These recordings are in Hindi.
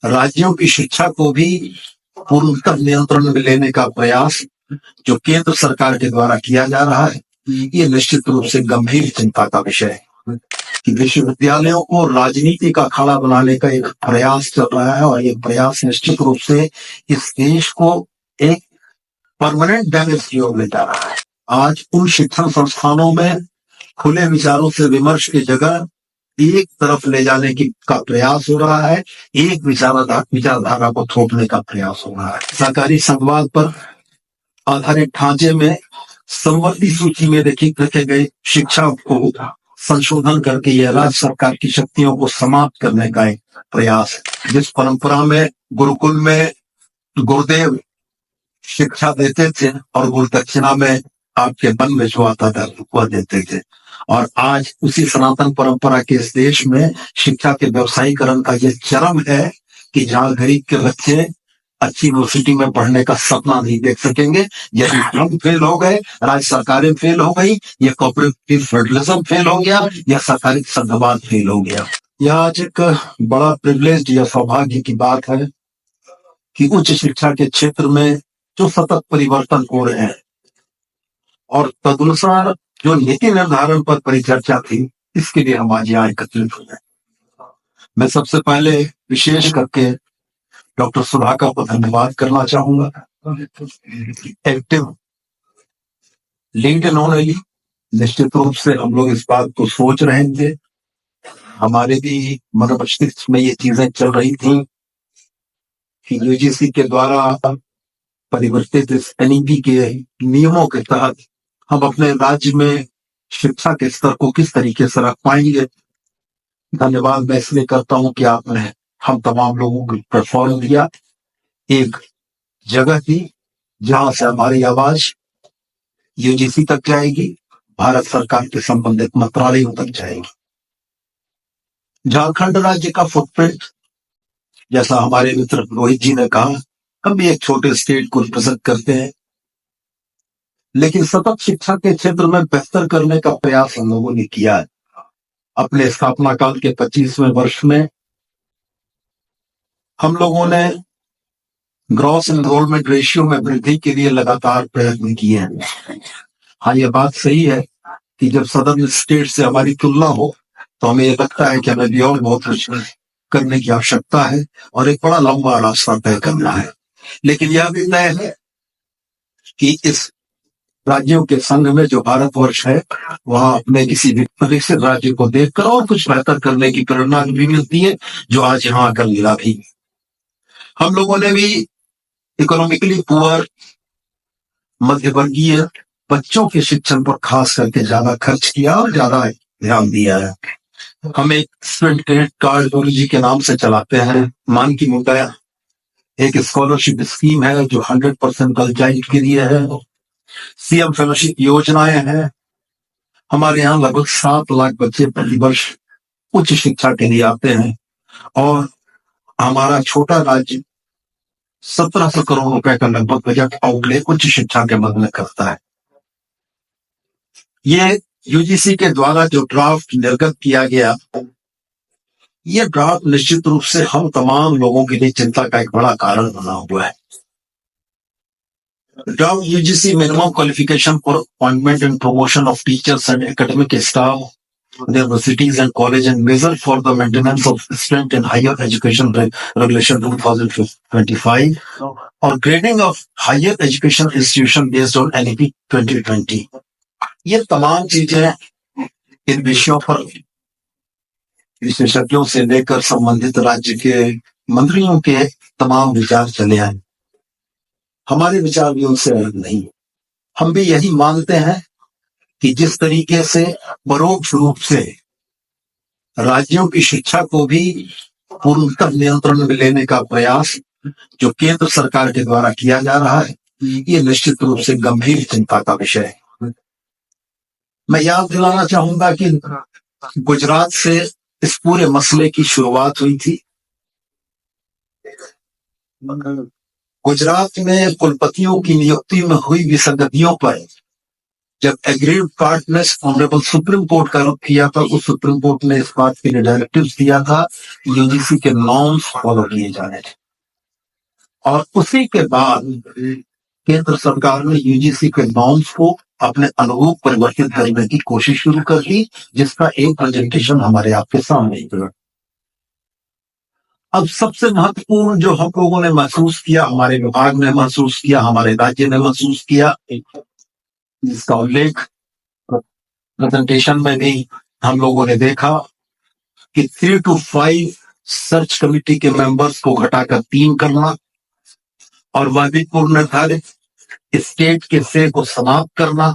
राज्यों की शिक्षा को भी पूर्णतः नियंत्रण में लेने का प्रयास जो केंद्र सरकार के द्वारा किया जा रहा है, ये निश्चित रूप से गंभीर चिंता का विषय है कि विश्वविद्यालयों को राजनीति का अखाड़ा बनाने का एक प्रयास चल रहा है और ये प्रयास निश्चित रूप से इस देश को एक परमानेंट डैमेज की ओर ले जा रहा है। आज उन शिक्षण संस्थानों में खुले विचारों से विमर्श की जगह एक तरफ ले जाने की का प्रयास हो रहा है, एक विचारधारा को थोपने का प्रयास हो रहा है। सहकारी संघवाद पर आधारित ढांचे में संवर्ती सूची में रखे गए शिक्षा को संशोधन करके यह राज्य सरकार की शक्तियों को समाप्त करने का एक प्रयास है। जिस परंपरा में गुरुकुल में गुरुदेव शिक्षा देते थे और गुरु दक्षिणा में आपके मन में जो आता था वह देते थे, और आज उसी सनातन परंपरा के इस देश में शिक्षा के व्यवसायीकरण का ये चरम है कि जहां गरीब के बच्चे अच्छी यूनिवर्सिटी में पढ़ने का सपना नहीं देख सकेंगे। यदि हम फेल हो गए, राज्य सरकारें फेल हो गई, या कॉर्पोरेटिव फेडरलिज्म फेल हो गया, या सरकारी संघवाद फेल हो गया। यह आज एक बड़ा प्रिविलेज या सौभाग्य की बात है कि उच्च शिक्षा के क्षेत्र में जो सतत परिवर्तन हो रहे हैं और तदनुसार जो नीति निर्धारण पर परिचर्चा थी, इसके लिए हम आज यहाँ एकत्रित हुए। मैं सबसे पहले विशेष करके डॉक्टर सुधाकर को धन्यवाद करना चाहूंगा। एक्टिव लीड इन्होंने ली। निश्चित रूप से हम लोग इस बात को सोच रहे थे, हमारे भी मन मस्तिष्क में ये चीजें चल रही थी कि यूजीसी के द्वारा परिवर्तित इस एनईपी के नियमों के तहत हम अपने राज्य में शिक्षा के स्तर को किस तरीके से रख पाएंगे। धन्यवाद मैं इसलिए करता हूं कि आपने हम तमाम लोगों को प्लेटफॉर्म दिया, एक जगह दी जहां से हमारी आवाज यूजीसी तक जाएगी, भारत सरकार के संबंधित मंत्रालयों तक जाएगी। झारखंड राज्य का फुटप्रिंट, जैसा हमारे मित्र रोहित जी ने कहा, हम भी एक छोटे स्टेट को रिप्रेजेंट करते हैं, लेकिन सतत शिक्षा के क्षेत्र में बेहतर करने का प्रयास हम लोगों ने किया है। अपने स्थापना काल के 25वें वर्ष में हम लोगों ने ग्रॉस एनरोलमेंट रेशियो में वृद्धि के लिए लगातार प्रयत्न किए हैं। हाँ, ये बात सही है कि जब सदर्न स्टेट से हमारी तुलना हो तो हमें ये लगता है कि हमें भी और बहुत कुछ करने की आवश्यकता है और एक बड़ा लंबा रास्ता तय करना है। लेकिन यह भी तय है कि इस राज्यों के संघ में जो भारतवर्ष है, वहां अपने किसी भी विकसित राज्य को देखकर और कुछ बेहतर करने की प्रेरणा भी मिलती है, जो आज यहाँ आकर मिला भी। हम लोगों ने भी इकोनॉमिकली पुअर मध्यवर्गीय बच्चों के शिक्षण पर खास करके ज्यादा खर्च किया और ज्यादा ध्यान दिया है। हम एक स्टूडेंट क्रेडिट कार्ड गुरु जी के नाम से चलाते हैं। मान की मुद्दा एक स्कॉलरशिप स्कीम है जो 100% गर्ल चाइल्ड के लिए है। सीएम फेलोशिप योजनाएं हैं। हमारे यहाँ लगभग 7 लाख बच्चे प्रतिवर्ष उच्च शिक्षा के लिए आते हैं और हमारा छोटा राज्य 1700 करोड़ रुपए का लगभग बजट आउटले उच्च शिक्षा के मद में करता है। ये यूजीसी के द्वारा जो ड्राफ्ट निर्गत किया गया, ये ड्राफ्ट निश्चित रूप से हम तमाम लोगों के लिए चिंता का एक बड़ा कारण बना हुआ है। Draft UGC minimum qualification for appointment and promotion of teachers and academic staff universities and college and measure for the maintenance of strength in higher education regulation 2025 or grading of higher education institution based on NEP 2020। ये तमाम चीजें इन विषयों पर विशेषज्ञों से लेकर संबंधित राज्य के मंत्रियों के तमाम विचार चले आए। हमारे विचार भी उनसे अलग नहीं। हम भी यही मानते हैं कि जिस तरीके से परोक्ष रूप से राज्यों की शिक्षा को भी पूर्णतः नियंत्रण में लेने का प्रयास जो केंद्र सरकार के द्वारा किया जा रहा है, ये निश्चित रूप से गंभीर चिंता का विषय है। मैं याद दिलाना चाहूंगा कि गुजरात से इस पूरे मसले की शुरुआत हुई थी। गुजरात में कुलपतियों की नियुक्ति में हुई विसंगतियों पर जब एग्रीड पार्ट ने ऑनरेबल सुप्रीम कोर्ट का रुख किया था, उस सुप्रीम कोर्ट ने इस बात के लिए डायरेक्टिव्स दिया था यूजीसी के नॉर्म्स फॉलो किए जाने थे। और उसी के बाद केंद्र सरकार ने यूजीसी के नॉर्म्स को अपने अनुरूप परिवर्तित करने की कोशिश शुरू कर दी, जिसका एक प्रेजेंटेशन हमारे आपके सामने है। अब सबसे महत्वपूर्ण जो हम लोगों ने महसूस किया, हमारे विभाग ने महसूस किया, हमारे राज्य ने महसूस किया, जिसका उल्लेख प्रेजेंटेशन में भी हम लोगों ने देखा कि 3 to 5 सर्च कमेटी के मेंबर्स को घटाकर 3 करना और वह भी पूर्ण निर्धारित स्टेट के से को समाप्त करना,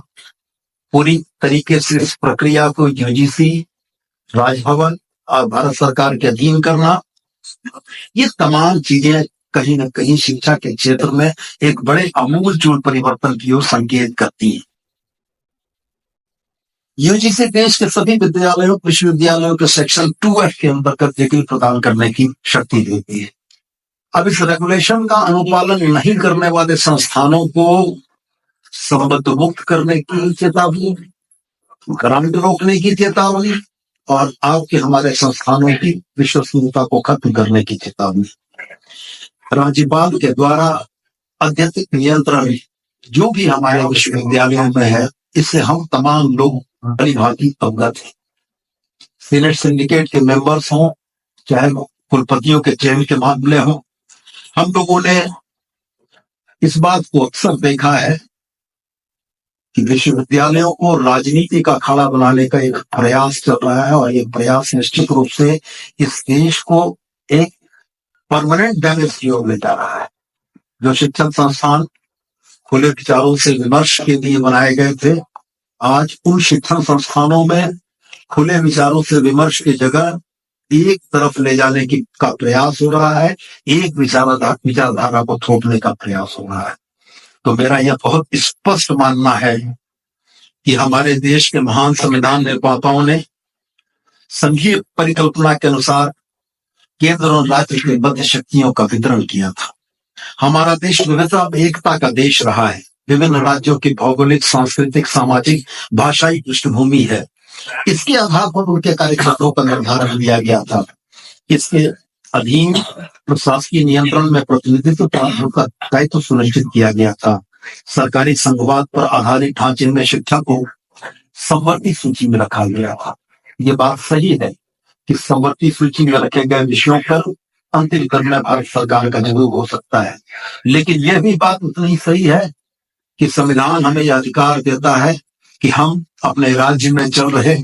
पूरी तरीके से इस प्रक्रिया को यूजीसी, राजभवन और भारत सरकार के अधीन करना, ये तमाम चीजें कहीं न कहीं शिक्षा के क्षेत्र में एक बड़े आमूलचूल परिवर्तन की ओर संकेत करती हैं। यूजीसी देश के सभी विद्यालयों, विश्वविद्यालयों के सेक्शन 2F के अंतर्गत डिग्री प्रदान करने की शक्ति देती है। अब इस रेगुलेशन का अनुपालन नहीं करने वाले संस्थानों को संबद्ध मुक्त करने की चेतावनी, ग्रांट रोकने की चेतावनी और आपके हमारे संस्थानों की विश्वसनीयता को खत्म करने की चेतावनी। राज्यपाल के द्वारा अत्यधिक नियंत्रण जो भी हमारे विश्वविद्यालयों में है, इससे हम तमाम लोग बड़ी भांति अवगत हैं। सीनेट सिंडिकेट के मेंबर्स हों, चाहे कुलपतियों के चयन के मामले हों, हम लोगों ने इस बात को अक्सर देखा है कि विश्वविद्यालयों को राजनीति का अखाड़ा बनाने का एक प्रयास चल रहा है और ये प्रयास निश्चित रूप से इस देश को एक परमानेंट डैमेज की ओर ले जा रहा है। जो शिक्षण संस्थान खुले विचारों से विमर्श के लिए बनाए गए थे, आज उन शिक्षण संस्थानों में खुले विचारों से विमर्श की जगह एक तरफ ले जाने की का प्रयास हो रहा है, एक विचारधारा को थोपने का प्रयास हो रहा है। तो मेरा यह बहुत स्पष्ट मानना है कि हमारे देश के महान संविधान निर्माताओं ने संघीय परिकल्पना के अनुसार केंद्र और राज्य के मध्य शक्तियों का वितरण किया था। हमारा देश विविधता में एकता का देश रहा है। विभिन्न राज्यों की भौगोलिक, सांस्कृतिक, सामाजिक, भाषाई पृष्ठभूमि है। इसके आधार पर उनके कार्यक्षेत्रों का निर्धारण किया गया था। इसके अधीन प्रशासकीय नियंत्रण में प्रतिनिधित्व का दायित्व सुनिश्चित किया गया था। सरकारी संघवाद पर आधारित ढांचे में शिक्षा को संवर्ती सूची में रखा गया था। ये बात सही है कि संवर्ती सूची में रखे गए विषयों पर अंतिम निर्णय भारत सरकार का जरूर हो सकता है, लेकिन यह भी बात उतनी सही है कि संविधान हमें यह अधिकार देता है कि हम अपने राज्य में चल रहे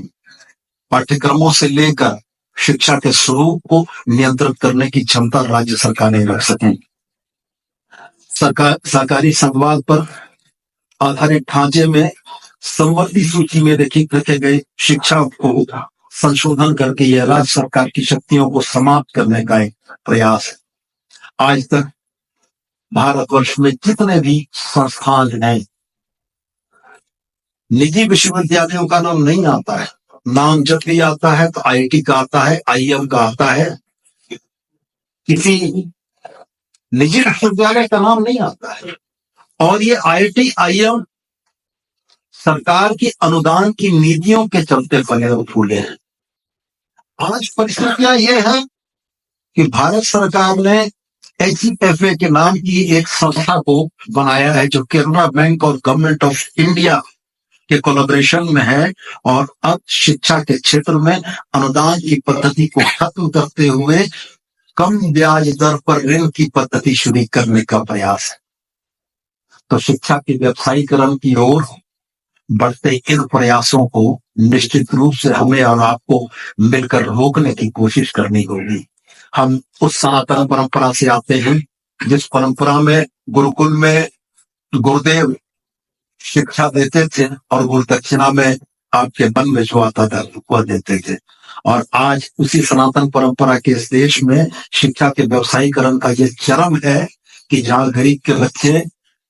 पाठ्यक्रमों से लेकर शिक्षा के स्वरूप को नियंत्रित करने की क्षमता राज्य सरकारें रख सकें। सरकारी संघवाद पर आधारित ढांचे में संवर्ती सूची में रखे गए शिक्षा को संशोधन करके यह राज्य सरकार की शक्तियों को समाप्त करने का एक प्रयास है। आज तक भारतवर्ष में जितने भी संस्थान हैं, निजी विश्वविद्यालयों का नाम नहीं आता है। नाम जब भी आता है तो आईआईटी का आता है, आईएम का आता है, किसी निजी विश्वविद्यालय का नाम नहीं आता है। और ये आईआईटी, आईएम सरकार की अनुदान की नीतियों के चलते फले फूले हैं। आज परिस्थितियां ये है कि भारत सरकार ने HEFA के नाम की एक संस्था को बनाया है जो केनरा बैंक और गवर्नमेंट ऑफ इंडिया के कोलैबोरेशन में है, और अब शिक्षा के क्षेत्र में अनुदान की पद्धति को खत्म करते हुए कम ब्याज दर पर ऋण की पद्धति शुरू करने का प्रयास है। तो शिक्षा के व्यवसायीकरण की ओर बढ़ते इन प्रयासों को निश्चित रूप से हमें और आपको मिलकर रोकने की कोशिश करनी होगी। हम उस सनातन परंपरा से आते हैं जिस परंपरा में गुरुकुल में गुरुदेव शिक्षा देते थे और गुरु दक्षिणा में आपके मन में जो आता था वह देते थे। और आज उसी सनातन परंपरा के इस देश में शिक्षा के व्यवसायीकरण का ये चरम है कि जहां गरीब के बच्चे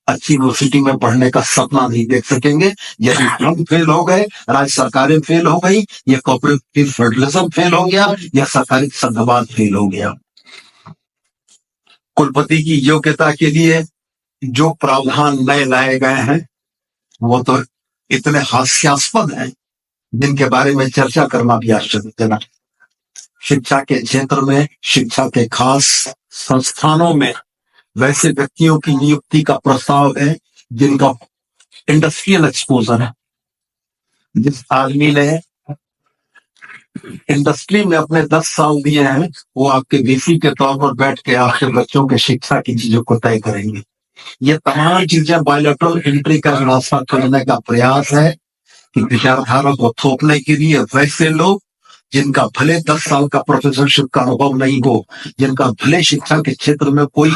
अच्छी यूनिवर्सिटी में पढ़ने का सपना नहीं देख सकेंगे, यदि हम फेल हो गए, राज्य सरकारें फेल हो गई, यह कोऑपरेटिव फेडरलिज्म फेल हो गया, यह सरकारी संघवाद फेल हो गया। कुलपति की योग्यता के लिए जो प्रावधान नए लाए गए हैं वो तो इतने हास्यास्पद हैं जिनके बारे में चर्चा करना भी आश्चर्यजनक है। शिक्षा के क्षेत्र में, शिक्षा के खास संस्थानों में वैसे व्यक्तियों की नियुक्ति का प्रस्ताव है जिनका इंडस्ट्रियल एक्सपोजर है। जिस आदमी ने इंडस्ट्री में अपने 10 साल दिए हैं, वो आपके वीसी के तौर पर बैठ के आपके बच्चों के शिक्षा की चीजों को तय करेंगे। ये तमाम चीजें बायोलेटरल एंट्री का रास्ता खोलने का प्रयास है कि विचारधारा को थोपने के लिए वैसे लोग जिनका भले 10 साल का प्रोफेसरशिप का अनुभव नहीं हो, जिनका भले शिक्षा के क्षेत्र में कोई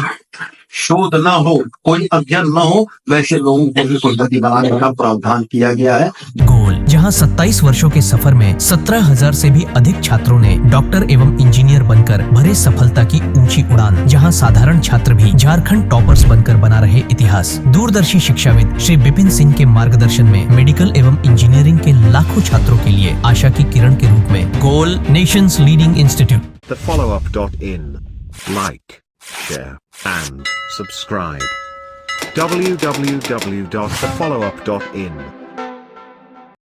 शोध ना हो, कोई अध्ययन ना हो, वैसे लोगों को भी कुलपति बनाने का प्रावधान किया गया है। गोल, जहां 27 वर्षों के सफर में 17,000 से भी अधिक छात्रों ने डॉक्टर एवं इंजीनियर बनकर भरे सफलता की ऊंची उड़ान, जहां साधारण छात्र भी झारखंड टॉपर्स बनकर बना रहे इतिहास। दूरदर्शी शिक्षाविद श्री विपिन सिंह के मार्गदर्शन में मेडिकल एवं इंजीनियरिंग के लाखों छात्रों के लिए आशा की किरण के रूप में गोल, nation's leading institute. TheFollowUp.in. Like, share, and subscribe. www.thefollowup.in